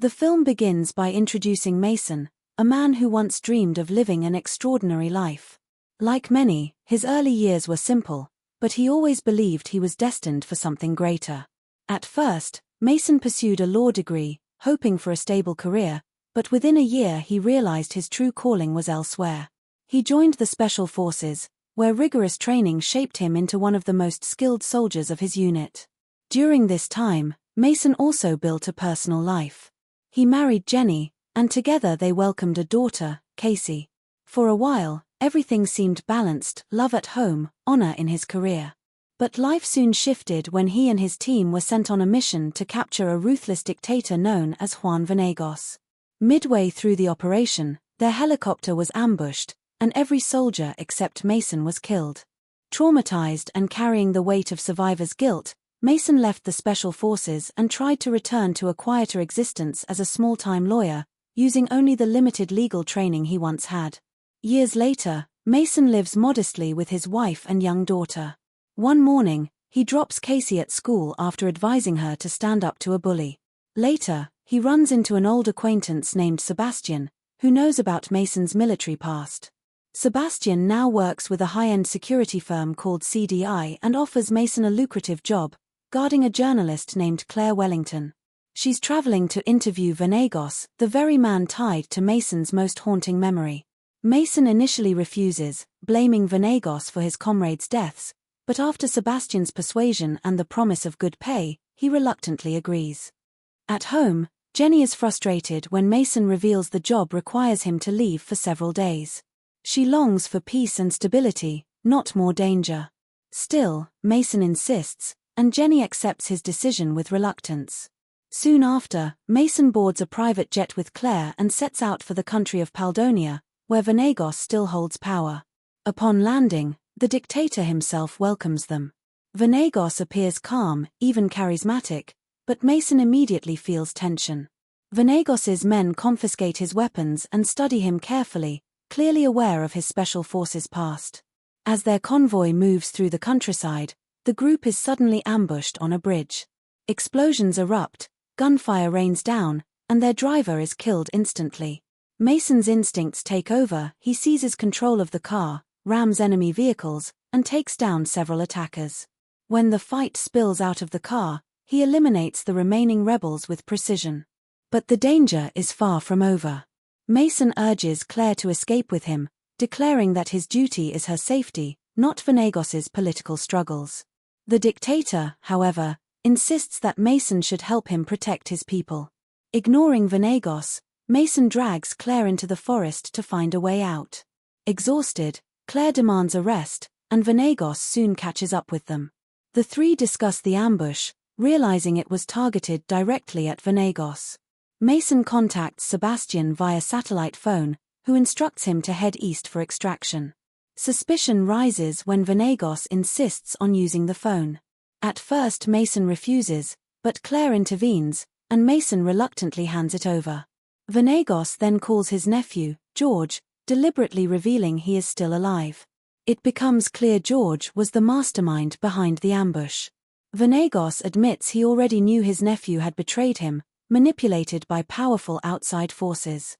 The film begins by introducing Mason, a man who once dreamed of living an extraordinary life. Like many, his early years were simple, but he always believed he was destined for something greater. At first, Mason pursued a law degree, hoping for a stable career, but within a year he realized his true calling was elsewhere. He joined the Special Forces, where rigorous training shaped him into one of the most skilled soldiers of his unit. During this time, Mason also built a personal life. He married Jenny, and together they welcomed a daughter, Casey. For a while, everything seemed balanced: love at home, honor in his career. But life soon shifted when he and his team were sent on a mission to capture a ruthless dictator known as Juan Venegas. Midway through the operation, their helicopter was ambushed, and every soldier except Mason was killed. Traumatized and carrying the weight of survivors' guilt, Mason left the Special Forces and tried to return to a quieter existence as a small-time lawyer, using only the limited legal training he once had. Years later, Mason lives modestly with his wife and young daughter. One morning, he drops Casey at school after advising her to stand up to a bully. Later, he runs into an old acquaintance named Sebastian, who knows about Mason's military past. Sebastian now works with a high-end security firm called CDI and offers Mason a lucrative job, guarding a journalist named Claire Wellington. She's traveling to interview Venegas, the very man tied to Mason's most haunting memory. Mason initially refuses, blaming Venegas for his comrades' deaths, but after Sebastian's persuasion and the promise of good pay, he reluctantly agrees. At home, Jenny is frustrated when Mason reveals the job requires him to leave for several days. She longs for peace and stability, not more danger. Still, Mason insists, and Jenny accepts his decision with reluctance. Soon after, Mason boards a private jet with Claire and sets out for the country of Paldonia, where Venegas still holds power. Upon landing, the dictator himself welcomes them. Venegas appears calm, even charismatic, but Mason immediately feels tension. Venegas's men confiscate his weapons and study him carefully, clearly aware of his Special Forces past. As their convoy moves through the countryside, the group is suddenly ambushed on a bridge. Explosions erupt, gunfire rains down, and their driver is killed instantly. Mason's instincts take over. He seizes control of the car, rams enemy vehicles, and takes down several attackers. When the fight spills out of the car, he eliminates the remaining rebels with precision. But the danger is far from over. Mason urges Claire to escape with him, declaring that his duty is her safety, not Venegas's political struggles. The dictator, however, insists that Mason should help him protect his people. Ignoring Venegas, Mason drags Claire into the forest to find a way out. Exhausted, Claire demands a rest, and Venegas soon catches up with them. The three discuss the ambush, realizing it was targeted directly at Venegas. Mason contacts Sebastian via satellite phone, who instructs him to head east for extraction. Suspicion rises when Venegas insists on using the phone. At first Mason refuses, but Claire intervenes, and Mason reluctantly hands it over. Venegas then calls his nephew, George, deliberately revealing he is still alive. It becomes clear George was the mastermind behind the ambush. Venegas admits he already knew his nephew had betrayed him, manipulated by powerful outside forces.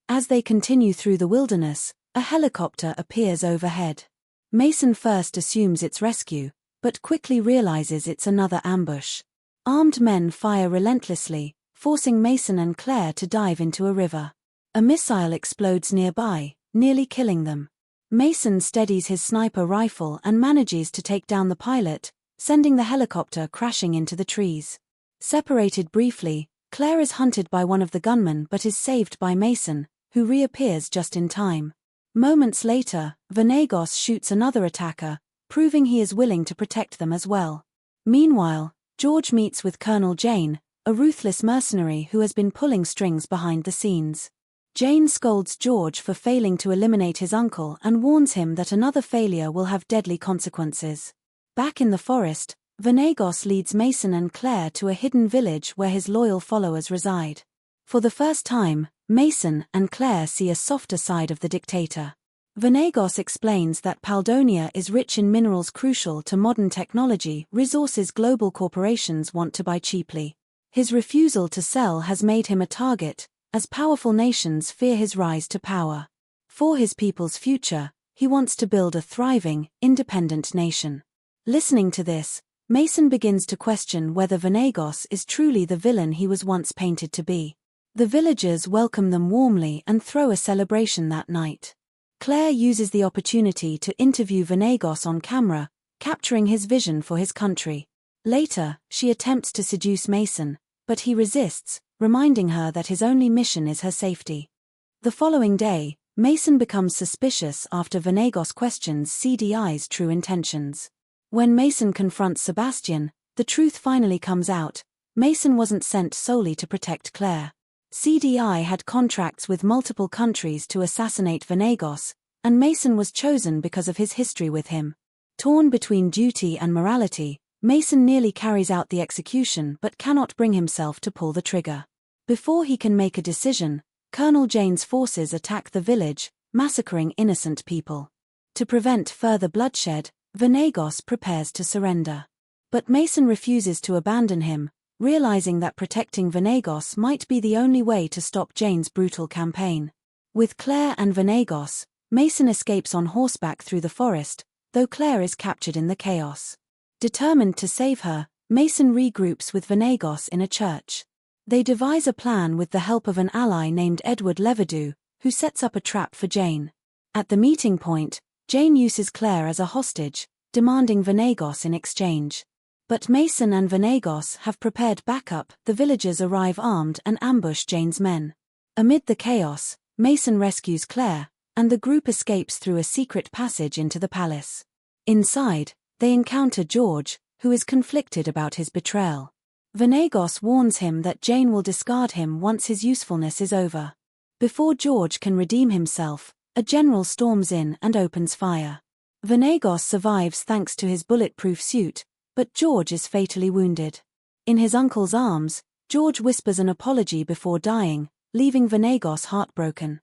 As they continue through the wilderness, a helicopter appears overhead. Mason first assumes it's rescue, but quickly realizes it's another ambush. Armed men fire relentlessly, forcing Mason and Claire to dive into a river. A missile explodes nearby, nearly killing them. Mason steadies his sniper rifle and manages to take down the pilot, sending the helicopter crashing into the trees. Separated briefly, Claire is hunted by one of the gunmen but is saved by Mason, who reappears just in time. Moments later, Venegas shoots another attacker, proving he is willing to protect them as well. Meanwhile, George meets with Colonel Jane, a ruthless mercenary who has been pulling strings behind the scenes. Jane scolds George for failing to eliminate his uncle and warns him that another failure will have deadly consequences. Back in the forest, Venegas leads Mason and Claire to a hidden village where his loyal followers reside. For the first time, Mason and Claire see a softer side of the dictator. Venegas explains that Paldonia is rich in minerals crucial to modern technology, resources global corporations want to buy cheaply. His refusal to sell has made him a target, as powerful nations fear his rise to power. For his people's future, he wants to build a thriving, independent nation. Listening to this, Mason begins to question whether Venegos is truly the villain he was once painted to be. The villagers welcome them warmly and throw a celebration that night. Claire uses the opportunity to interview Venegos on camera, capturing his vision for his country. Later, she attempts to seduce Mason, but he resists, reminding her that his only mission is her safety. The following day, Mason becomes suspicious after Venegos questions CDI's true intentions. When Mason confronts Sebastian, the truth finally comes out. Mason wasn't sent solely to protect Claire. CDI had contracts with multiple countries to assassinate Venegos, and Mason was chosen because of his history with him. Torn between duty and morality, Mason nearly carries out the execution but cannot bring himself to pull the trigger. Before he can make a decision, Colonel Jane's forces attack the village, massacring innocent people. To prevent further bloodshed, Venegos prepares to surrender. But Mason refuses to abandon him, realizing that protecting Venegos might be the only way to stop Jane's brutal campaign. With Claire and Venegos, Mason escapes on horseback through the forest, though Claire is captured in the chaos. Determined to save her, Mason regroups with Venegos in a church. They devise a plan with the help of an ally named Edward Leverdew, who sets up a trap for Jane. At the meeting point, Jane uses Claire as a hostage, demanding Venegos in exchange. But Mason and Venegos have prepared backup. The villagers arrive armed and ambush Jane's men. Amid the chaos, Mason rescues Claire, and the group escapes through a secret passage into the palace. Inside, they encounter George, who is conflicted about his betrayal. Venegos warns him that Jane will discard him once his usefulness is over. Before George can redeem himself, a general storms in and opens fire. Venegos survives thanks to his bulletproof suit, but George is fatally wounded. In his uncle's arms, George whispers an apology before dying, leaving Venegos heartbroken.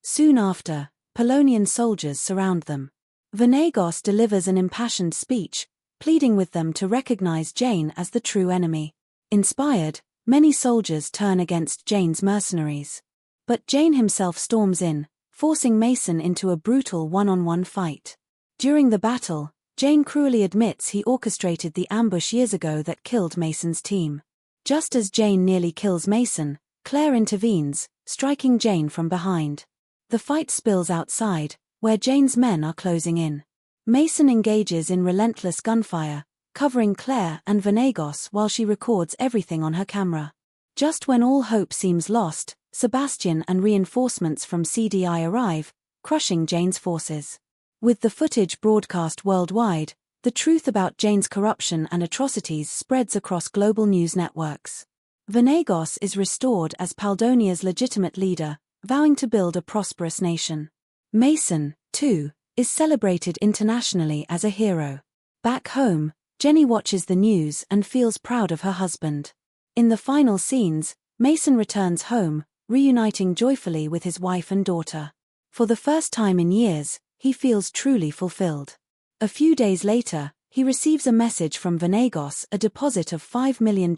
Soon after, Polonian soldiers surround them. Venegos delivers an impassioned speech, pleading with them to recognize Jane as the true enemy. Inspired, many soldiers turn against Jane's mercenaries. But Jane himself storms in, forcing Mason into a brutal one-on-one fight. During the battle, Jane cruelly admits he orchestrated the ambush years ago that killed Mason's team. Just as Jane nearly kills Mason, Claire intervenes, striking Jane from behind. The fight spills outside, where Jane's men are closing in. Mason engages in relentless gunfire, covering Claire and Venegos while she records everything on her camera. Just when all hope seems lost, Sebastian and reinforcements from CDI arrive, crushing Jane's forces. With the footage broadcast worldwide, the truth about Jane's corruption and atrocities spreads across global news networks. Venegos is restored as Paldonia's legitimate leader, vowing to build a prosperous nation. Mason, too, is celebrated internationally as a hero. Back home, Jenny watches the news and feels proud of her husband. In the final scenes, Mason returns home, reuniting joyfully with his wife and daughter. For the first time in years, he feels truly fulfilled. A few days later, he receives a message from Venegos, a deposit of $5 million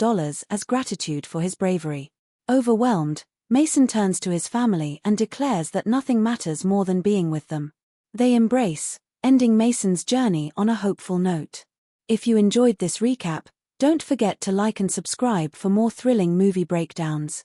as gratitude for his bravery. Overwhelmed, Mason turns to his family and declares that nothing matters more than being with them. They embrace, ending Mason's journey on a hopeful note. If you enjoyed this recap, don't forget to like and subscribe for more thrilling movie breakdowns.